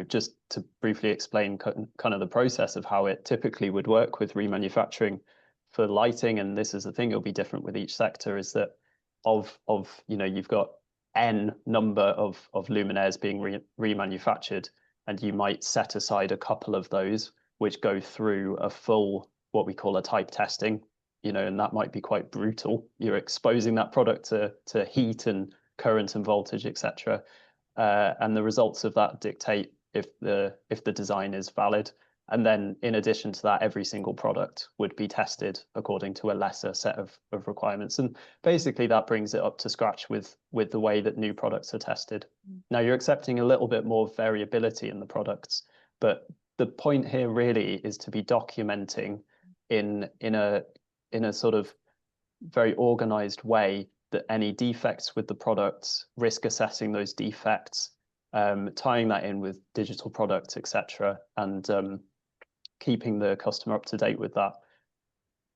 just to briefly explain kind of the process of how it typically would work with remanufacturing for lighting, and this is the thing, it'll be different with each sector, is that you've got N number of luminaires being remanufactured, and you might set aside a couple of those which go through a full, what we call a type testing, and that might be quite brutal. You're exposing that product to heat and current and voltage, etc. And the results of that dictate if the design is valid. And then in addition to that, every single product would be tested according to a lesser set of requirements. And basically that brings it up to scratch with the way that new products are tested. Now you're accepting a little bit more variability in the products, but the point here really is to be documenting in a sort of very organized way that any defects with the products, risk assessing those defects, tying that in with digital products, etc., and keeping the customer up to date with that.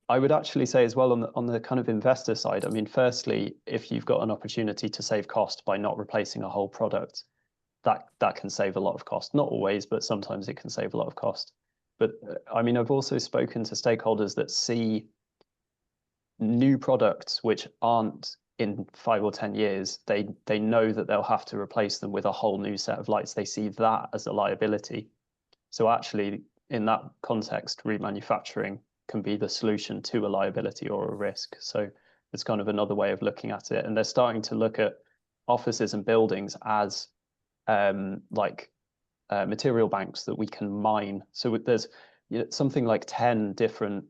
I would actually say as well on the kind of investor side, I mean, firstly, if you've got an opportunity to save cost by not replacing a whole product, that can save a lot of cost. Not always, but sometimes it can save a lot of cost. But I mean, I've also spoken to stakeholders that see new products which aren't in 5 or 10 years. They know that they'll have to replace them with a whole new set of lights. They see that as a liability. So actually, in that context, remanufacturing can be the solution to a liability or a risk. So it's kind of another way of looking at it. And they're starting to look at offices and buildings as material banks that we can mine. So there's something like 10 different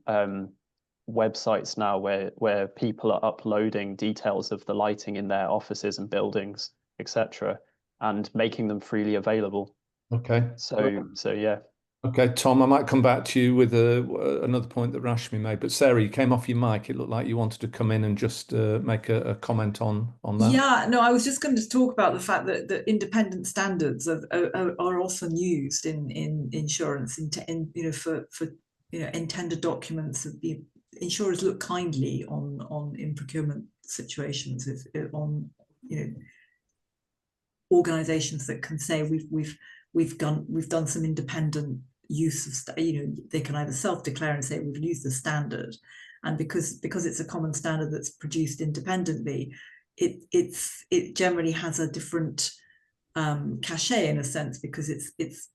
websites now where people are uploading details of the lighting in their offices and buildings, etc., and making them freely available. Okay. So yeah. Okay, Tom, I might come back to you with another point that Rashmi made, but Sarah, you came off your mic. It looked like you wanted to come in and just make a comment on that. Yeah, no, I was just going to talk about the fact that independent standards are often used in insurance, for intended documents. Insurers look kindly on in procurement situations on organisations that can say we've done some independent use of they can either self-declare and say we've used the standard, and because it's a common standard that's produced independently, it generally has a different cachet in a sense, because it's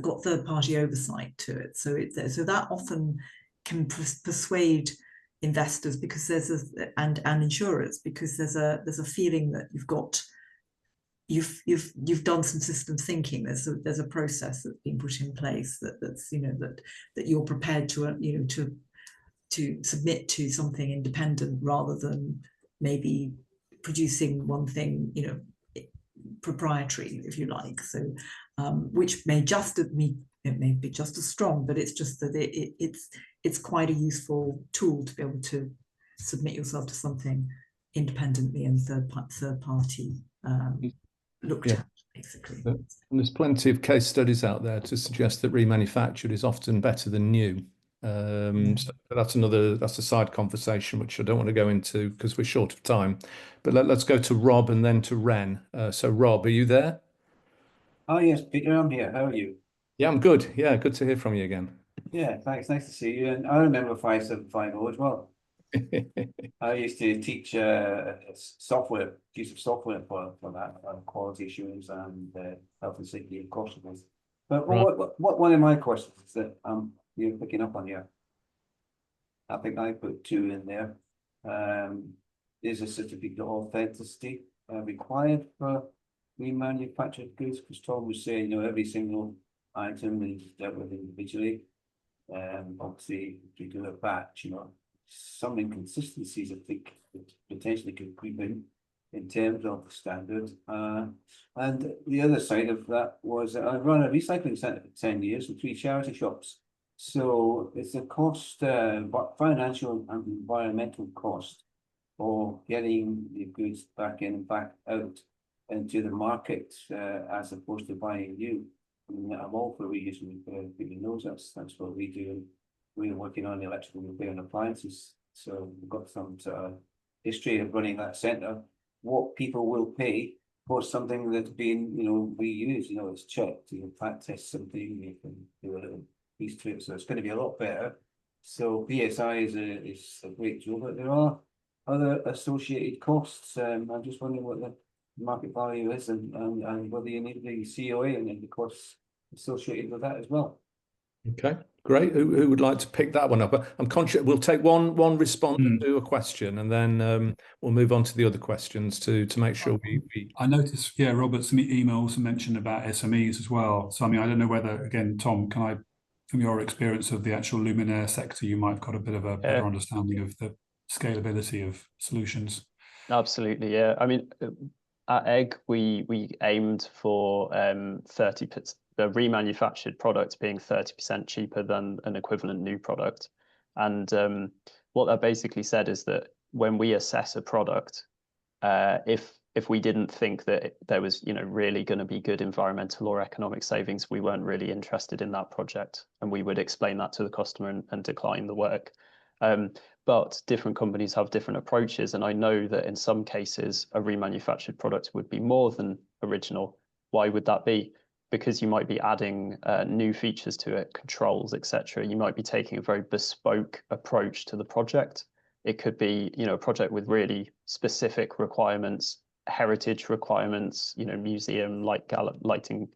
got third-party oversight to it. So that often can persuade investors because and insurers, because there's a feeling that you've done some system thinking. There's a process that's been put in place that you're prepared to submit to something independent, rather than maybe producing one thing proprietary, if you like. So which may be just as strong, but it's just that it's quite a useful tool to be able to submit yourself to something independently and third party looked at, basically. And there's plenty of case studies out there to suggest that remanufactured is often better than new. So that's a side conversation which I don't want to go into because we're short of time. But let's go to Rob and then to Ren. So Rob, are you there? Oh yes, Peter, I'm here. How are you? Yeah, I'm good. Yeah, good to hear from you again. Yeah, thanks. Nice to see you. And I remember 5750 as well. I used to teach software, use of software for that, quality assurance and health and safety and constables. But Right. what one of my questions is that you're picking up on here. I think I put 2 in there. Is a certificate of authenticity required for remanufactured goods? Because Tom was saying, every single item is dealt with individually. Obviously, if you do a batch, some inconsistencies I think potentially could creep in terms of the standard. And the other side of that was I run a recycling centre for 10 years with 3 charity shops. So it's a cost, financial and environmental cost for getting the goods back in and back out into the market as opposed to buying new. I mean, I'm all for reusing repair. People knows that's what we do. We're working on electrical repair and appliances, so we've got some sort of history of running that centre. What people will pay for something that's been, reused, it's checked. You can fact test something, you can do a little piece to it, so it's going to be a lot better. So PSI is a great tool, but there are other associated costs. I'm just wondering what the market value is and whether you need the COA and the costs associated with that as well. Okay, great. Who would like to pick that one up? I'm conscious we'll take one response to a question, and then we'll move on to the other questions to make sure we. I noticed, yeah, Robert's email also mentioned about SMEs as well. So I mean, I don't know whether, again, Tom, can I, from your experience of the actual luminaire sector, you might have got a bit of a better understanding of the scalability of solutions. Absolutely, yeah. I mean, at Egg, we aimed for 30%. The remanufactured product being 30% cheaper than an equivalent new product. And what that basically said is that when we assess a product, if we didn't think that there was really going to be good environmental or economic savings, we weren't really interested in that project, and we would explain that to the customer and decline the work. But different companies have different approaches, and I know that in some cases a remanufactured product would be more than original. Why would that be? because you might be adding new features to it, controls, etc. You might be taking a very bespoke approach to the project. It could be, you know, a project with really specific requirements, heritage requirements, you know, museum lighting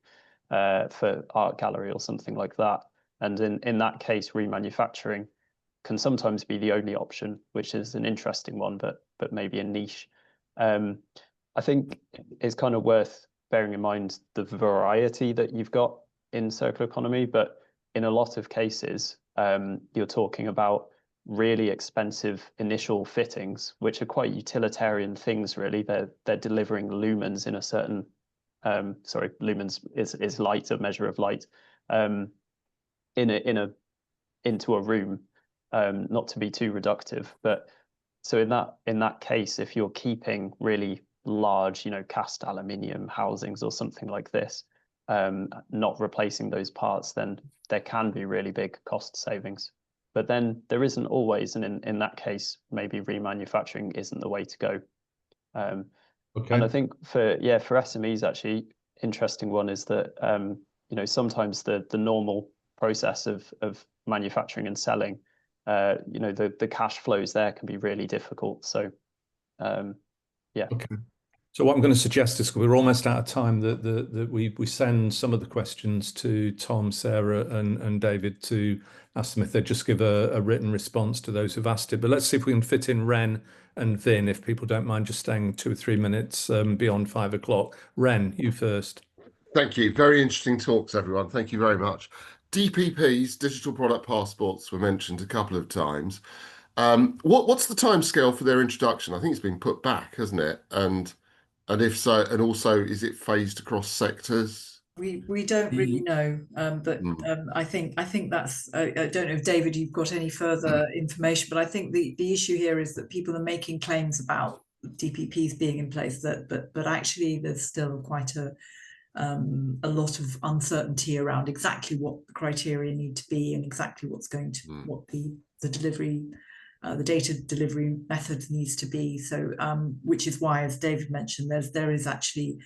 for art gallery or something like that. And in that case, remanufacturing can sometimes be the only option, which is an interesting one, but maybe a niche. I think it's kind of worth bearing in mind the variety that you've got in circular economy, but in a lot of cases, you're talking about really expensive initial fittings, which are quite utilitarian things, really. They're delivering lumens in a certain, sorry, lumens is light, a measure of light, into a room, not to be too reductive, but so in that case, if you're keeping really large, you know, cast aluminium housings or something like this, not replacing those parts, then there can be really big cost savings. But then there isn't always, and in that case, maybe remanufacturing isn't the way to go. Okay. And I think for SMEs, actually, interesting one is that you know, sometimes the normal process of manufacturing and selling, you know, the cash flows there can be really difficult. So yeah. Okay. So what I'm going to suggest is, we're almost out of time, that we send some of the questions to Tom, Sarah, and David to ask them if they just give a written response to those who've asked it. But let's see if we can fit in Ren and Vin, if people don't mind just staying 2 or 3 minutes beyond 5 o'clock. Ren, you first. Thank you. Very interesting talks, everyone. Thank you very much. DPPs, digital product passports, were mentioned a couple of times. What's the timescale for their introduction? I think it's been put back, hasn't it? And if so, and also, is it phased across sectors? We don't really know, but I think that's, I don't know if David, you've got any further information, but I think the issue here is that people are making claims about DPPs being in place, but actually there's still quite a lot of uncertainty around exactly what the criteria need to be and exactly what's going to what the delivery, the data delivery method needs to be. So which is why, as David mentioned, there is actually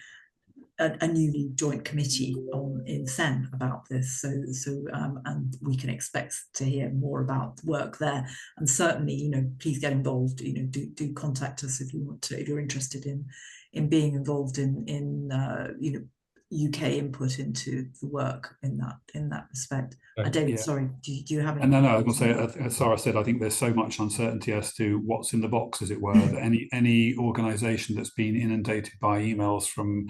a newly joint committee in SEN about this. And we can expect to hear more about the work there. And certainly, you know, please get involved. You know, do contact us if you want to, if you're interested in being involved in you know, UK input into the work in that respect. David, sorry, do you have any? No, I was going to say, as Sarah said, I think there's so much uncertainty as to what's in the box, as it were, that any organisation that's been inundated by emails from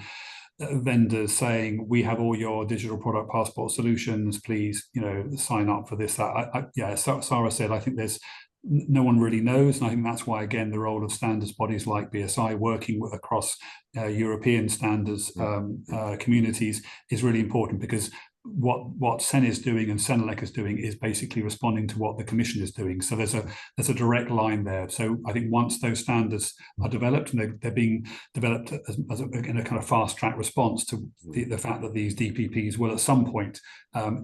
vendors saying, we have all your digital product passport solutions, please, you know, sign up for this, that. Yeah, Sarah said, I think there's no one really knows, and I think that's why, again, the role of standards bodies like BSI working across European standards communities is really important, because what SEN is doing and Senelec is doing is basically responding to what the Commission is doing. So there's a direct line there. So I think once those standards are developed, and they're being developed in a kind of fast track response to the fact that these DPPs will at some point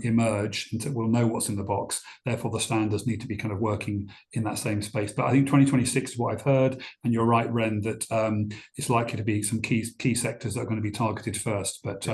emerge, and we'll know what's in the box. Therefore, the standards need to be kind of working in that same space. But I think 2026 is what I've heard, and you're right, Ren, that it's likely to be some key sectors that are going to be targeted first. But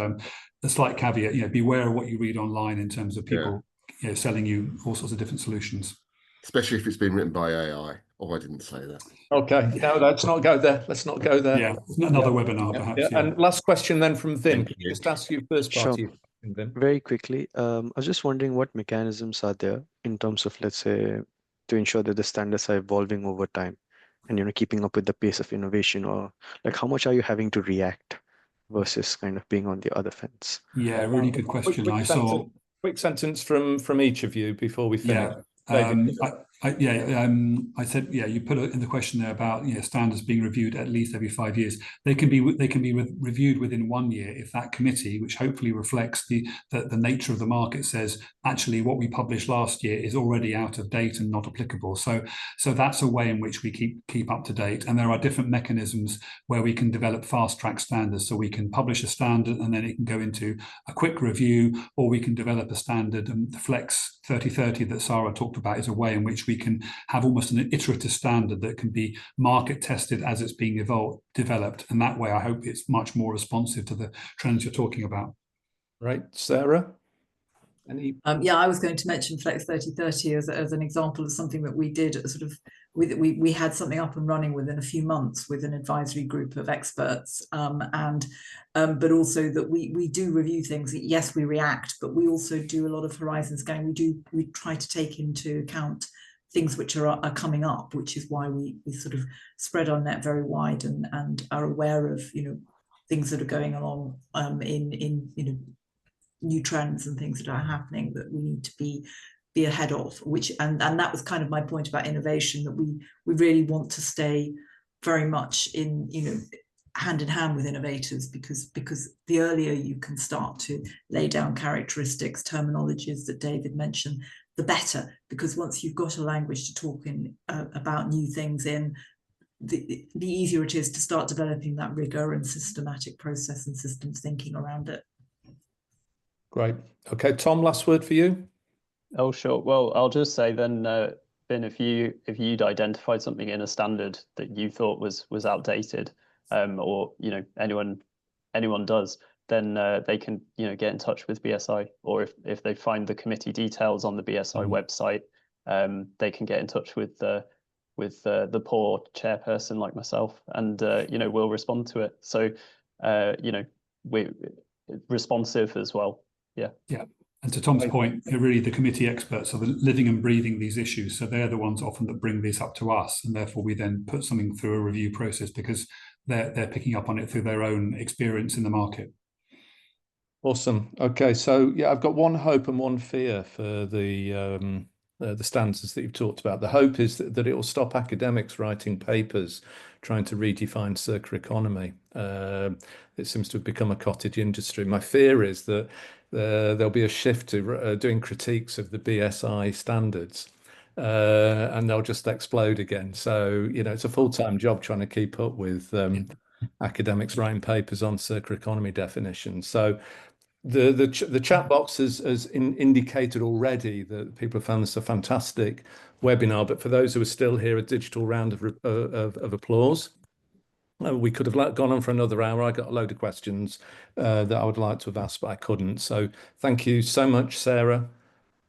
a slight caveat, you know, beware of what you read online in terms of people, you know, selling you all sorts of different solutions. Especially if it's been written by AI. Oh, I didn't say that. Okay, no, let's not go there. Let's not go there. Yeah, another webinar, perhaps. Yeah. And last question then from Vin. Can you just ask you first part? Sure. Very quickly, I was just wondering what mechanisms are there in terms of, let's say, to ensure that the standards are evolving over time and, you know, keeping up with the pace of innovation, or like how much are you having to react versus kind of being on the other fence? Yeah, really good question. Quick sentence from each of you before we finish. I said, you put it in the question there about, you know, standards being reviewed at least every 5 years. They can be reviewed within 1 year if that committee, which hopefully reflects the nature of the market, says actually what we published last year is already out of date and not applicable. So that's a way in which we keep up to date. And there are different mechanisms where we can develop fast track standards. So we can publish a standard and then it can go into a quick review, or we can develop a standard, and the Flex 3030 that Sarah talked about is a way in which we can have almost an iterative standard that can be market tested as it's being developed. And that way, I hope it's much more responsive to the trends you're talking about. Right, Sarah? Any? Yeah, I was going to mention Flex 3030 as an example of something that we did sort of we had something up and running within a few months with an advisory group of experts, but also that we do review things. Yes, we react, but we also do a lot of horizon scanning. We try to take into account things which are coming up, which is why we sort of spread our net very wide and are aware of things that are going along in new trends and things that are happening that we need to be ahead of, which and that was kind of my point about innovation, that we really want to stay very much in hand in hand with innovators, because the earlier you can start to lay down characteristics, terminologies that David mentioned, the better, because once you've got a language to talk in about new things in, the easier it is to start developing that rigor and systematic process and systems thinking around it. Great. Okay, Tom, last word for you. Oh, sure. Well, I'll just say then, Ben, if you'd identified something in a standard that you thought was outdated, or anyone does, then they can get in touch with BSI, or if they find the committee details on the BSI website, they can get in touch with the poor chairperson like myself, and we'll respond to it. So we're responsive as well. Yeah. And to Tom's point, really the committee experts are living and breathing these issues. So they're the ones often that bring this up to us. And therefore we then put something through a review process because they're picking up on it through their own experience in the market. Awesome. Okay, so yeah, I've got one hope and one fear for the standards that you've talked about. The hope is that it will stop academics writing papers trying to redefine circular economy. It seems to have become a cottage industry. My fear is that there'll be a shift to doing critiques of the BSI standards, and they'll just explode again. So, it's a full-time job trying to keep up with academics writing papers on circular economy definitions. So the chat box has indicated already that people have found this a fantastic webinar, but for those who are still here, a digital round of applause. We could have gone on for another hour. I got a load of questions that I would like to have asked, but I couldn't. So thank you so much, Sarah,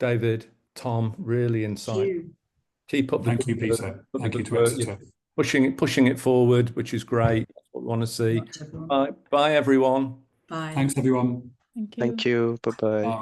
David, Tom, really insightful. Keep up the Thank you, Peter. Thank you to Exeter. Pushing it forward, which is great. That's what we want to see. Bye, everyone. Bye. Thanks, everyone. Thank you. Thank you. Bye-bye. Bye.